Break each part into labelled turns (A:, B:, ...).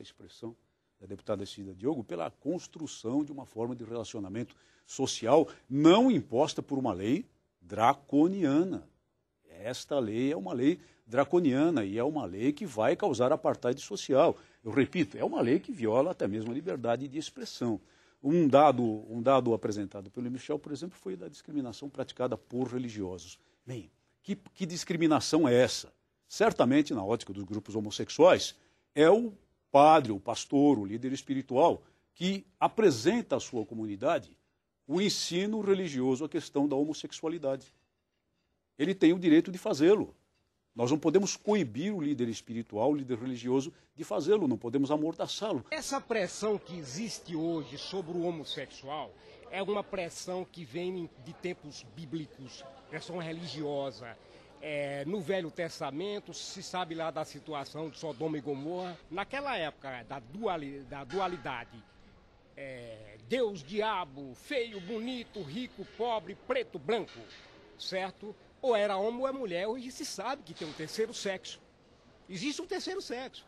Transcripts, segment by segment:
A: expressão da deputada Cida Diogo, pela construção de uma forma de relacionamento social não imposta por uma lei draconiana. Esta lei é uma lei draconiana e é uma lei que vai causar apartheid social. Eu repito, é uma lei que viola até mesmo a liberdade de expressão. Um dado apresentado pelo Michel, por exemplo, foi da discriminação praticada por religiosos. Bem, que discriminação é essa? Certamente, na ótica dos grupos homossexuais, é o padre, o pastor, o líder espiritual que apresenta à sua comunidade o ensino religioso à questão da homossexualidade. Ele tem o direito de fazê-lo. Nós não podemos coibir o líder espiritual, o líder religioso, de fazê-lo, não podemos amordaçá-lo.
B: Essa pressão que existe hoje sobre o homossexual é uma pressão que vem de tempos bíblicos, pressão religiosa. No Velho Testamento, se sabe lá da situação de Sodoma e Gomorra. Naquela época da dualidade, Deus, diabo, feio, bonito, rico, pobre, preto, branco, certo? Ou era homem ou é mulher, hoje se sabe que tem um terceiro sexo. Existe um terceiro sexo.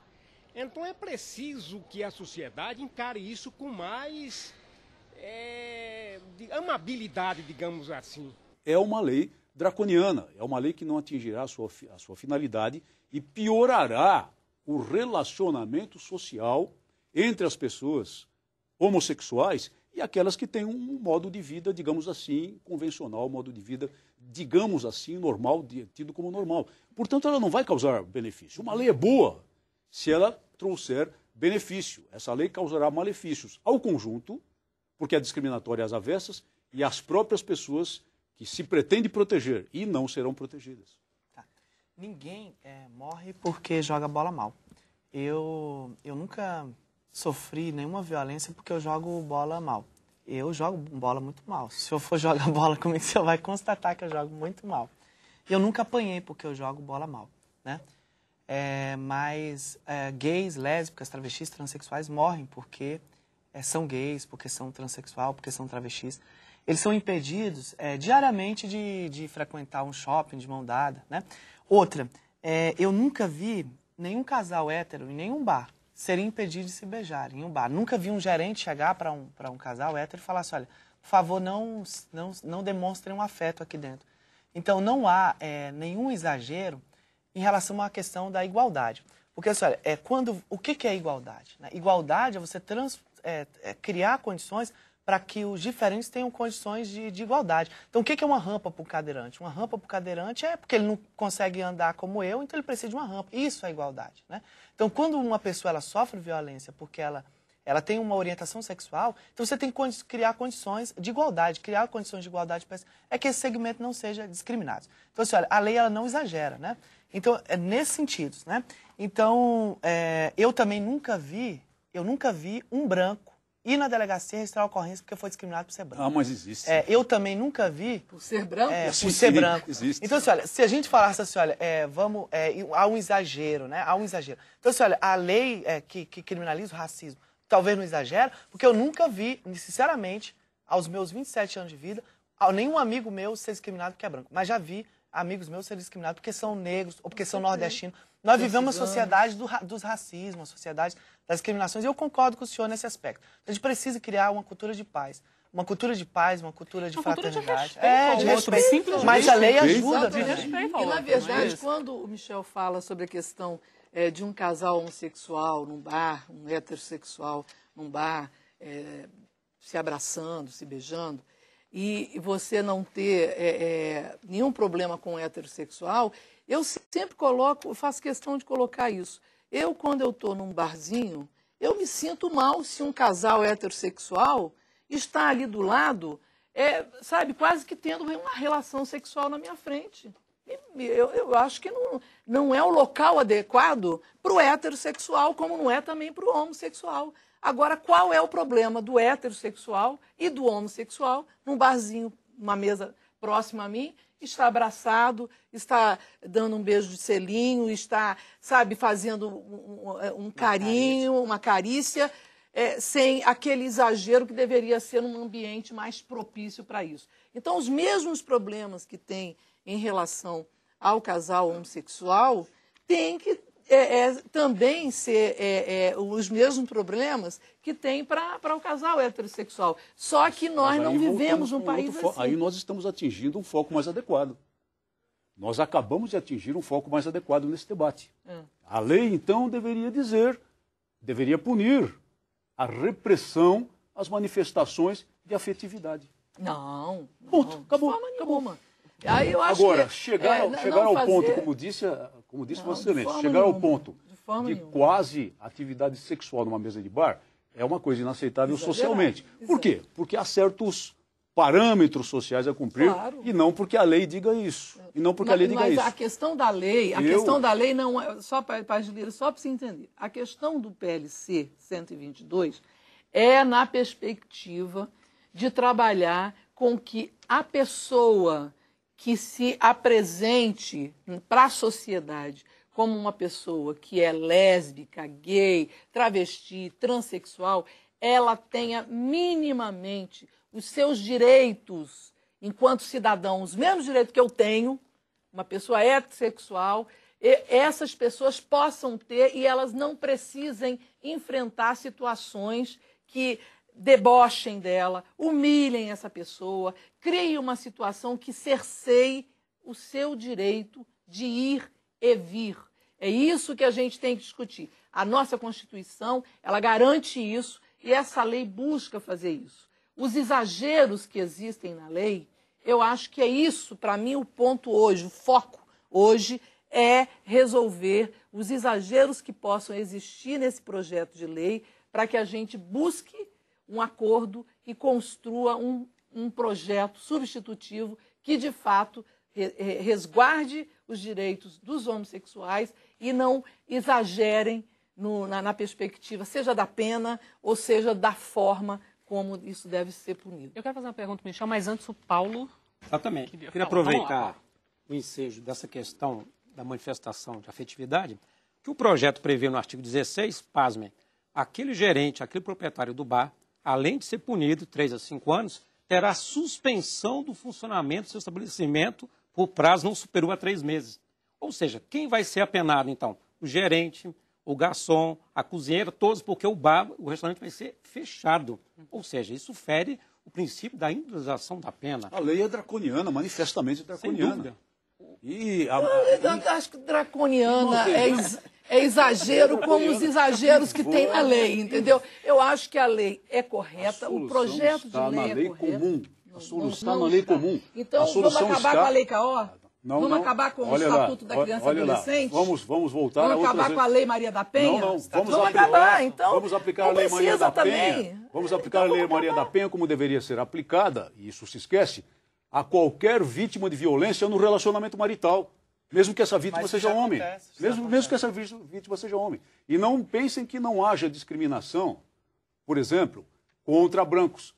B: Então é preciso que a sociedade encare isso com mais amabilidade, digamos assim.
A: É uma lei draconiana, é uma lei que não atingirá a sua finalidade e piorará o relacionamento social entre as pessoas homossexuais e aquelas que têm um modo de vida, digamos assim, convencional, um modo de vida, digamos assim, normal, tido como normal. Portanto, ela não vai causar benefício. Uma lei é boa se ela trouxer benefício. Essa lei causará malefícios ao conjunto, porque é discriminatória às avessas, e às próprias pessoas que se pretende proteger e não serão protegidas.
C: Tá. Ninguém morre porque joga bola mal. Eu nunca sofri nenhuma violência porque eu jogo bola mal. Eu jogo bola muito mal. Se eu for jogar bola comigo, você vai constatar que eu jogo muito mal. Eu nunca apanhei porque eu jogo bola mal, né? Mas gays, lésbicas, travestis, transexuais morrem porque são gays, porque são transexual, porque são travestis. Eles são impedidos diariamente de frequentar um shopping de mão dada, né? Outra, eu nunca vi nenhum casal hétero em nenhum bar seria impedido de se beijar em um bar. Nunca vi um gerente chegar para um casal hétero e falar assim, olha, por favor, não demonstrem um afeto aqui dentro. Então, não há nenhum exagero em relação à questão da igualdade. Porque, assim, olha, o que é igualdade? Né? Igualdade é você criar condições para que os diferentes tenham condições de igualdade. Então, o que é uma rampa para o cadeirante? Uma rampa para o cadeirante é porque ele não consegue andar como eu, então ele precisa de uma rampa. Isso é igualdade, né? Então, quando uma pessoa ela sofre violência porque ela tem uma orientação sexual, então você tem que criar condições de igualdade, criar condições de igualdade para que esse segmento não seja discriminado. Então, assim, olha, a lei ela não exagera, né? Então, é nesse sentido, né? Então, eu também nunca vi um branco ir na delegacia registrar a ocorrência porque foi discriminado por ser branco.
A: Ah, mas existe.
C: Eu também nunca vi...
D: Por ser branco?
C: Por ser branco.
A: Existe.
C: Então, assim, olha, se a gente falasse assim, olha, há um exagero, né? Há um exagero. Então, assim, olha, a lei que criminaliza o racismo talvez não exagera, porque eu nunca vi, sinceramente, aos meus 27 anos de vida, nenhum amigo meu ser discriminado porque é branco. Mas já vi amigos meus serem discriminados porque são negros ou porque são nordestinos. Nós vivemos uma sociedade dos racismos, uma sociedade das discriminações, e eu concordo com o senhor nesse aspecto. A gente precisa criar uma cultura de paz. Uma cultura de paz, uma cultura de fraternidade.
D: De respeito.
C: Mas a lei ajuda.
D: De respeito. E, na verdade, quando o Michel fala sobre a questão de um casal homossexual num bar, um heterossexual num bar, se abraçando, se beijando, e você não ter nenhum problema com o heterossexual, eu sempre faço questão de colocar isso. Quando eu estou num barzinho, eu me sinto mal se um casal heterossexual está ali do lado, sabe, quase que tendo uma relação sexual na minha frente. Eu acho que não é o local adequado para o heterossexual, como não é também para o homossexual. Agora, qual é o problema do heterossexual e do homossexual num barzinho, uma mesa próxima a mim, está abraçado, está dando um beijo de selinho, está, sabe, fazendo um carinho, uma carícia, sem aquele exagero que deveria ser num ambiente mais propício para isso. Então, os mesmos problemas que tem em relação ao casal homossexual têm que também ser os mesmos problemas que tem para o casal heterossexual. Só que nós não vivemos num país assim.
A: Aí nós estamos atingindo um foco mais adequado. Nós acabamos de atingir um foco mais adequado nesse debate. A lei, então, deveria punir a repressão às manifestações de afetividade.
D: Não.
A: Ponto, acabou.
D: De forma nenhuma. Aí eu acho
A: Agora,
D: que,
A: chegar ao ponto, como disse Vossa Excelência, chegar ao ponto de quase atividade sexual numa mesa de bar é uma coisa inaceitável socialmente. Por quê? Porque há certos parâmetros sociais a cumprir, e não porque a lei diga isso. E não porque a lei diga isso.
D: Mas a questão da lei, não é, só para se entender, a questão do PLC 122 é na perspectiva de trabalhar com que a pessoa que se apresente para a sociedade como uma pessoa que é lésbica, gay, travesti, transexual, ela tenha minimamente os seus direitos enquanto cidadão, os mesmos direitos que eu tenho, uma pessoa heterossexual, essas pessoas possam ter e elas não precisem enfrentar situações que debochem dela, humilhem essa pessoa, criem uma situação que cerceie o seu direito de ir e vir. É isso que a gente tem que discutir. A nossa Constituição, ela garante isso e essa lei busca fazer isso. Os exageros que existem na lei, eu acho que é isso, para mim, o ponto hoje, o foco hoje é resolver os exageros que possam existir nesse projeto de lei para que a gente busque um acordo e construa um projeto substitutivo que, de fato, resguarde os direitos dos homossexuais e não exagerem na perspectiva, seja da pena ou seja da forma como isso deve ser punido.
E: Eu quero fazer uma pergunta, Michel, mas antes o Paulo...
F: Exatamente. Eu queria aproveitar o ensejo dessa questão da manifestação de afetividade, que o projeto prevê no artigo 16, pasmem, aquele gerente, aquele proprietário do bar, além de ser punido 3 a 5 anos, terá suspensão do funcionamento do seu estabelecimento por prazo não superior a 3 meses. Ou seja, quem vai ser apenado, então? O gerente, o garçom, a cozinheira, todos, porque o restaurante vai ser fechado. Ou seja, isso fere o princípio da indenização da pena.
A: A lei é draconiana, manifestamente draconiana.
F: Sem dúvida.
D: Eu acho que draconiana é exagero como os exageros que tem na lei, entendeu? Eu acho que a lei é correta, o projeto de lei é correto.
A: A solução está na lei comum.
D: Então, vamos acabar com a Lei CAO? Vamos acabar com o Estatuto da Criança e Adolescente?
A: Vamos voltar
D: a outras... Vamos acabar com a Lei Maria da Penha?
A: Vamos
D: acabar, então.
A: Vamos aplicar a Lei Maria da Penha. Vamos aplicar a Lei Maria da Penha como deveria ser aplicada, e isso se esquece, a qualquer vítima de violência no relacionamento marital. Mesmo que essa vítima seja homem. Mesmo que essa vítima seja homem. E não pensem que não haja discriminação, por exemplo, contra brancos.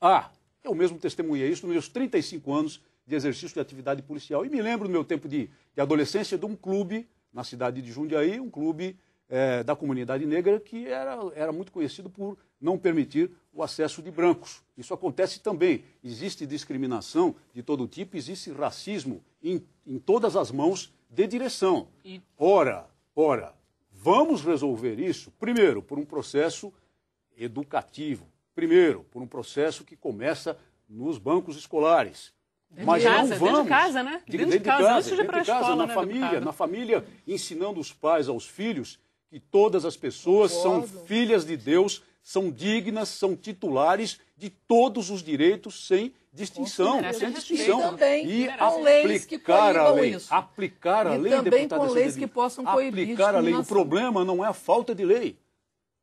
A: Eu mesmo testemunhei isso nos meus 35 anos de exercício de atividade policial. E me lembro do meu tempo de adolescência de um clube na cidade de Jundiaí, um clube da comunidade negra que era muito conhecido por não permitir o acesso de brancos. Isso acontece também. Existe discriminação de todo tipo, existe racismo em todas as mãos de direção. Ora, vamos resolver isso, primeiro, por um processo educativo. Primeiro, por um processo que começa nos bancos escolares. Mas não vamos...
E: Dentro de casa, né?
A: Dentro de casa, antes de ir para a escola, na família, ensinando os pais aos filhos que todas as pessoas são filhas de Deus, são dignas, são titulares de todos os direitos sem distinção.
D: E com leis que coibam isso.
A: Aplicar a lei,
D: também com leis que possam coibir
A: aplicar a lei. O problema não é a falta de lei.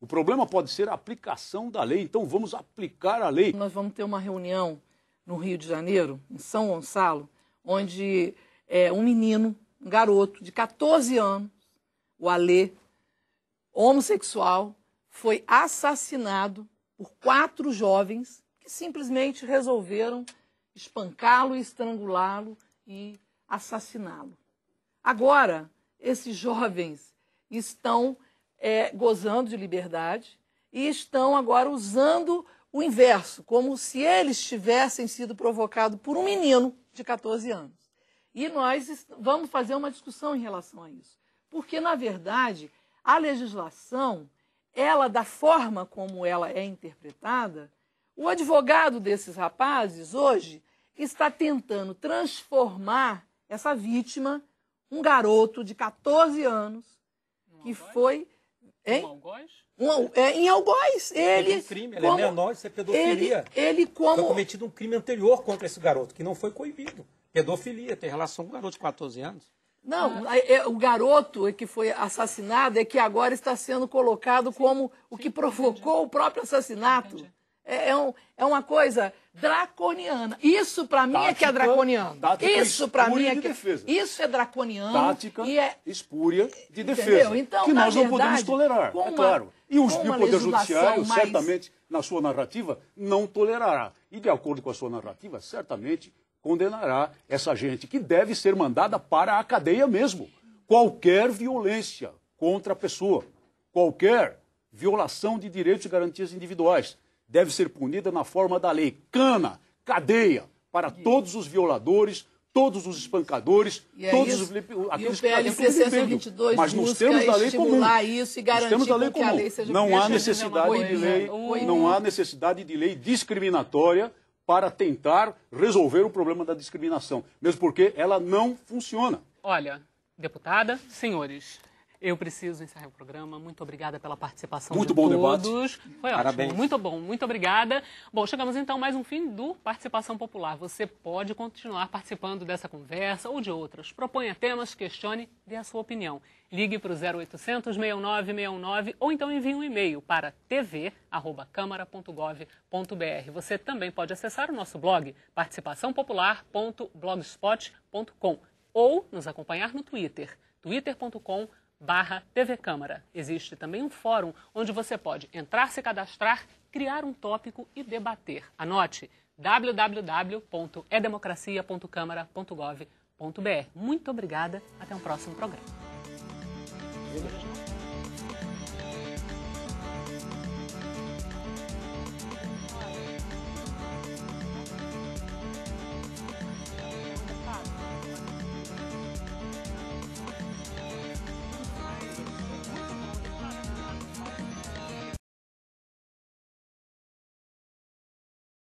A: O problema pode ser a aplicação da lei. Então vamos aplicar a lei.
D: Nós vamos ter uma reunião no Rio de Janeiro, em São Gonçalo, onde um menino, um garoto de 14 anos, o Alê, homossexual, foi assassinado por 4 jovens que simplesmente resolveram espancá-lo, estrangulá-lo e assassiná-lo. Agora, esses jovens estão gozando de liberdade e estão agora usando o inverso, como se eles tivessem sido provocados por um menino de 14 anos. E nós vamos fazer uma discussão em relação a isso. Porque, na verdade, a legislação, ela, da forma como ela é interpretada, o advogado desses rapazes, hoje, está tentando transformar essa vítima, um garoto de 14 anos, que foi...
E: Em Algoz?
D: Em Algoz. Ele
F: um crime, ele é menor, isso é pedofilia.
D: Ele como...
F: Foi cometido um crime anterior contra esse garoto, que não foi coibido. Pedofilia, tem relação com um garoto de 14 anos.
D: Não, o garoto que foi assassinado é que agora está sendo colocado como o que provocou o próprio assassinato. É uma coisa draconiana. Isso, para mim, é que é draconiano. Isso, para mim, é que... Isso é draconiano.
A: Tática espúria de defesa.
D: Entendeu? Então,
A: que nós não podemos tolerar, é claro. E o Poder Judiciário, certamente, na sua narrativa, não tolerará. E, de acordo com a sua narrativa, certamente condenará essa gente, que deve ser mandada para a cadeia mesmo. Qualquer violência contra a pessoa, qualquer violação de direitos e garantias individuais, deve ser punida na forma da lei. Cana, cadeia, para todos os violadores, todos os espancadores, todos os...
D: E o PLC 122
A: mas nos termos da lei comum.
D: Isso e garantir que a lei seja
A: não há necessidade de lei, não há necessidade de lei discriminatória para tentar resolver o problema da discriminação, mesmo porque ela não funciona.
E: Olha, deputada, senhores, eu preciso encerrar o programa. Muito obrigada pela participação de todos.
A: Muito bom debate.
E: Foi ótimo.
F: Parabéns.
E: Muito bom, muito obrigada. Bom, chegamos então a mais um fim do Participação Popular. Você pode continuar participando dessa conversa ou de outras. Proponha temas, questione, dê a sua opinião. Ligue para o 0800 6969 ou então envie um e-mail para tv@câmara.gov.br. Você também pode acessar o nosso blog participaçãopopular.blogspot.com ou nos acompanhar no Twitter, twitter.com/TV Câmara. Existe também um fórum onde você pode entrar, se cadastrar, criar um tópico e debater. Anote www.edemocracia.câmara.gov.br. Muito obrigada. Até um próximo programa.